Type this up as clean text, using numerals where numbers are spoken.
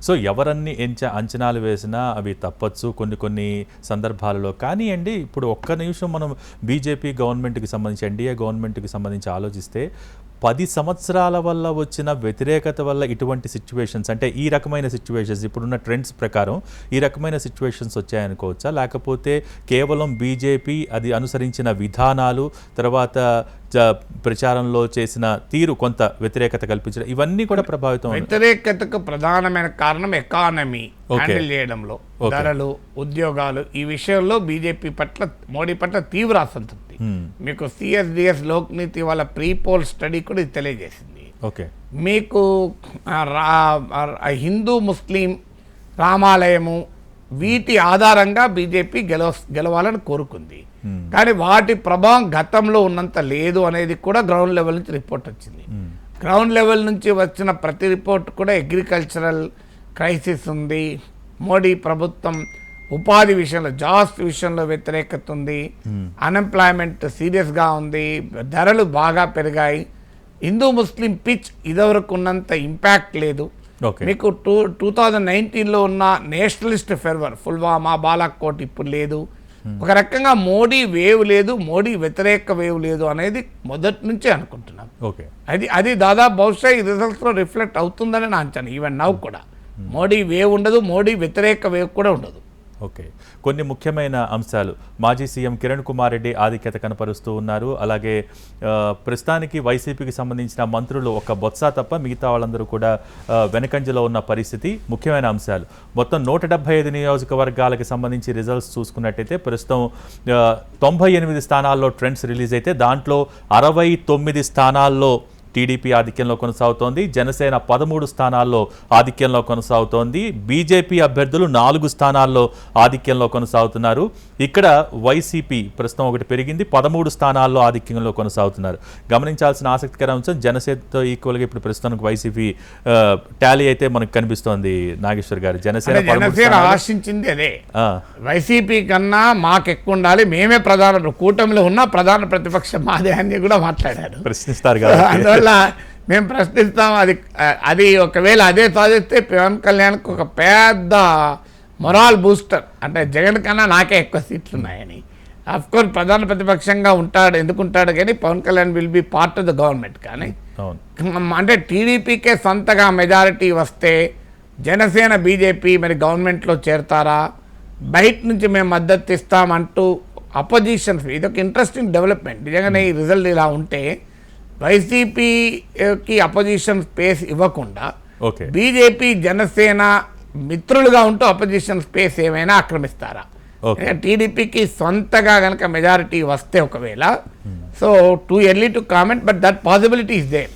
So ఎవరన్ని అంచనాలు వేసినా అవి తప్పచ్చు కొన్ని సందర్భాలలో. కానీ అండి ఇప్పుడు ఒక్క నిమిషం మనం బీజేపీ గవర్నమెంట్కి సంబంధించి, ఎన్డీఏ గవర్నమెంట్కి సంబంధించి ఆలోచిస్తే 10 సంవత్సరాల వల్ల వచ్చిన వ్యతిరేకత వల్ల ఇటువంటి సిచ్యువేషన్స్, అంటే ఈ రకమైన సిచ్యువేషన్స్ ఇప్పుడున్న ట్రెండ్స్ ప్రకారం ఈ రకమైన సిచ్యువేషన్స్ వచ్చాయనుకోవచ్చా? లేకపోతే కేవలం బీజేపీ అది అనుసరించిన విధానాలు, తర్వాత ప్రచారంలో చేసిన తీరు కొంత వ్యతిరేకత కల్పించడం, ఇవన్నీ కూడా ప్రభావితం? వ్యతిరేకతకు ప్రధానమైన కారణం ఎకానమీ హ్యాండిల్ చేయడంలో, ధరలు, ఉద్యోగాలు, ఈ విషయంలో బీజేపీ పట్ల, మోడీ పట్ల తీవ్ర అసంతృప్తి. మీకు సిఎస్డిఎస్ లోక్నీతి వాళ్ళ ప్రీ పోల్ స్టడీ కూడా ఇది తెలియజేసింది. మీకు హిందూ ముస్లిం రామాలయము వీటి ఆధారంగా బీజేపీ గెలవాలని కోరుకుంది. కానీ వాటి ప్రభావం గతంలో ఉన్నంత లేదు అనేది కూడా గ్రౌండ్ లెవెల్ నుంచి రిపోర్ట్ వచ్చింది. గ్రౌండ్ లెవెల్ నుంచి వచ్చిన ప్రతి రిపోర్ట్ కూడా అగ్రికల్చరల్ క్రైసిస్ ఉంది, మోడీ ప్రభుత్వం ఉపాధి విషయంలో, జాబ్స్ విషయంలో వ్యతిరేకత ఉంది, అన్ఎంప్లాయ్మెంట్ సీరియస్గా ఉంది, ధరలు బాగా పెరిగాయి, హిందూ ముస్లిం పిచ్ ఇదివరకు ఉన్నంత ఇంపాక్ట్ లేదు. మీకు 2019లో ఉన్న నేషనలిస్ట్ ఫెర్వర్, పుల్వామా, బాలాకోట్ ఇప్పుడు లేదు. ఒక రకంగా మోడీ వేవ్ లేదు, మోడీ వ్యతిరేక వేవ్ లేదు అనేది మొదటి నుంచే అనుకుంటున్నాం. అది దాదాపు బహుశా ఈ రిజల్ట్స్లో రిఫ్లెక్ట్ అవుతుందని నా అంచనా. ఈవెన్ నౌ కూడా మోడీ వేవ్ ఉండదు, మోడీ వ్యతిరేక వేవ్ కూడా ఉండదు. కొన్ని ముఖ్యమైన అంశాలు మాజీ సీఎం కిరణ్ కుమార్ రెడ్డి ఆధిక్యత కనపరుస్తూ ఉన్నారు. అలాగే ప్రస్తుతానికి వైసీపీకి సంబంధించిన మంత్రులు ఒక బొత్స తప్ప మిగతా వాళ్ళందరూ కూడా వెనకంజలో ఉన్న పరిస్థితి. ముఖ్యమైన అంశాలు మొత్తం 175 నియోజకవర్గాలకు సంబంధించి రిజల్ట్స్ చూసుకున్నట్టయితే ప్రస్తుతం 98 స్థానాల్లో ట్రెండ్స్ రిలీజ్ అయితే దాంట్లో 69 స్థానాల్లో టీడీపీ ఆధిక్యంలో కొనసాగుతోంది, జనసేన 13 స్థానాల్లో ఆధిక్యంలో కొనసాగుతోంది, బీజేపీ అభ్యర్థులు 4 స్థానాల్లో ఆధిక్యంలో కొనసాగుతున్నారు. ఇక్కడ వైసీపీ ప్రస్తుతం ఒకటి పెరిగింది, 13 స్థానాల్లో ఆధిక్యంలో కొనసాగుతున్నారు. గమనించాల్సిన ఆసక్తికర అంశం, జనసేనతో ఈక్వల్గా ఇప్పుడు ప్రస్తుతానికి వైసీపీ టాలీ అయితే మనకు కనిపిస్తోంది. నాగేశ్వర్ గారు, జనసేన ఆశించింది అదే, వైసీపీ కన్నా మాకు ఎక్కువ ఉండాలి, మేమే ప్రధాన, కూటమిలో ఉన్న ప్రధాన ప్రతిపక్షం మాదే అని కూడా మాట్లాడారు. ప్రశ్నిస్తారు కదా, మేము ప్రశ్నిస్తాం. అది ఒకవేళ అదే సాధిస్తే పవన్ కళ్యాణ్కి ఒక పెద్ద మొరాల్ బూస్టర్, అంటే జగన్ కన్నా నాకే ఎక్కువ సీట్లు ఉన్నాయని. అఫ్కోర్స్ ప్రధాన ప్రతిపక్షంగా ఉంటాడు, ఎందుకుంటాడు, కానీ Pawan Kalyan will be part of the government. కానీ అంటే టీడీపీకే సొంతగా మెజారిటీ వస్తే జనసేన బీజేపీ మరి గవర్నమెంట్లో చేరతారా, బయట నుంచి మేము మద్దతు ఇస్తామంటూ అపోజిషన్స్, ఇదొక ఇంట్రెస్టింగ్ డెవలప్మెంట్. నిజంగానే ఈ రిజల్ట్ ఇలా ఉంటే వైసీపీకి అపోజిషన్ స్పేస్ ఇవ్వకుండా బీజేపీ జనసేన మిత్రులుగా ఉంటూ అపోజిషన్ స్పేస్ ఏమైనా ఆక్రమిస్తారా? టీడీపీకి సొంతగా కనుక మెజారిటీ వస్తే ఒకవేళ, so too early to comment, but that possibility is there.